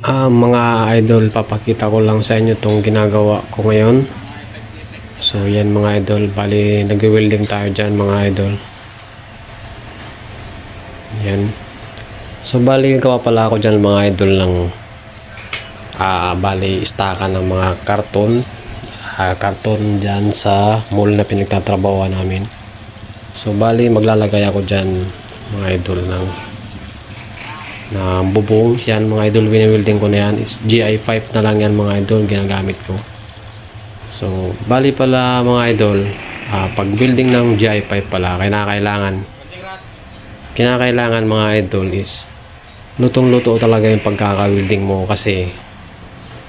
Mga idol, papakita ko lang sa inyo itong ginagawa ko ngayon. So yan mga idol, bali nag-welding tayo dyan mga idol. Yan. So bali gawa pala ako dyan mga idol ng bali istaka ng mga karton. Karton dyan sa mall na pinagtatrabahoan namin. So bali maglalagay ako dyan mga idol ng bubong. Yan mga idol, wini-welding ko na yan is GI5 na lang yan mga idol ginagamit ko. So bali pala mga idol, pag building ng GI5 pala kinakailangan mga idol is lutong-luto talaga yung pagkaka-welding mo, kasi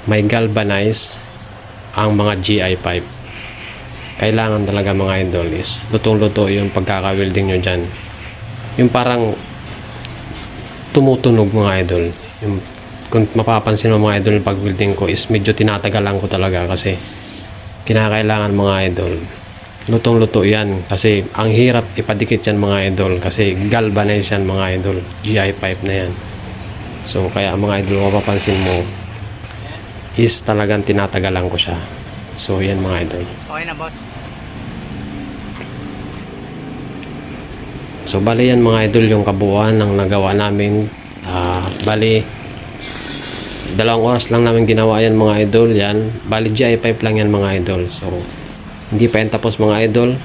may galvanize ang mga GI5. Kailangan talaga mga idol is lutong-luto yung pagkaka-welding nyo dyan. Yung parang tumutunog mga idol. Kung mapapansin mo mga idol, pag welding ko is medyo tinatagalan ko talaga, kasi kinakailangan mga idol lutong-luto yan, kasi ang hirap ipadikit yan mga idol, kasi galvanize yan mga idol, GI5 na yan. So kaya mga idol, mapapansin mo is talagang tinatagalan ko siya. So yan mga idol. Okay na boss. So bali yan mga idol yung kabuuan ng nagawa namin. Bali 2 oras lang namin ginawa yan mga idol. Yan bali GI5 lang yan mga idol. So hindi pa yan tapos mga idol.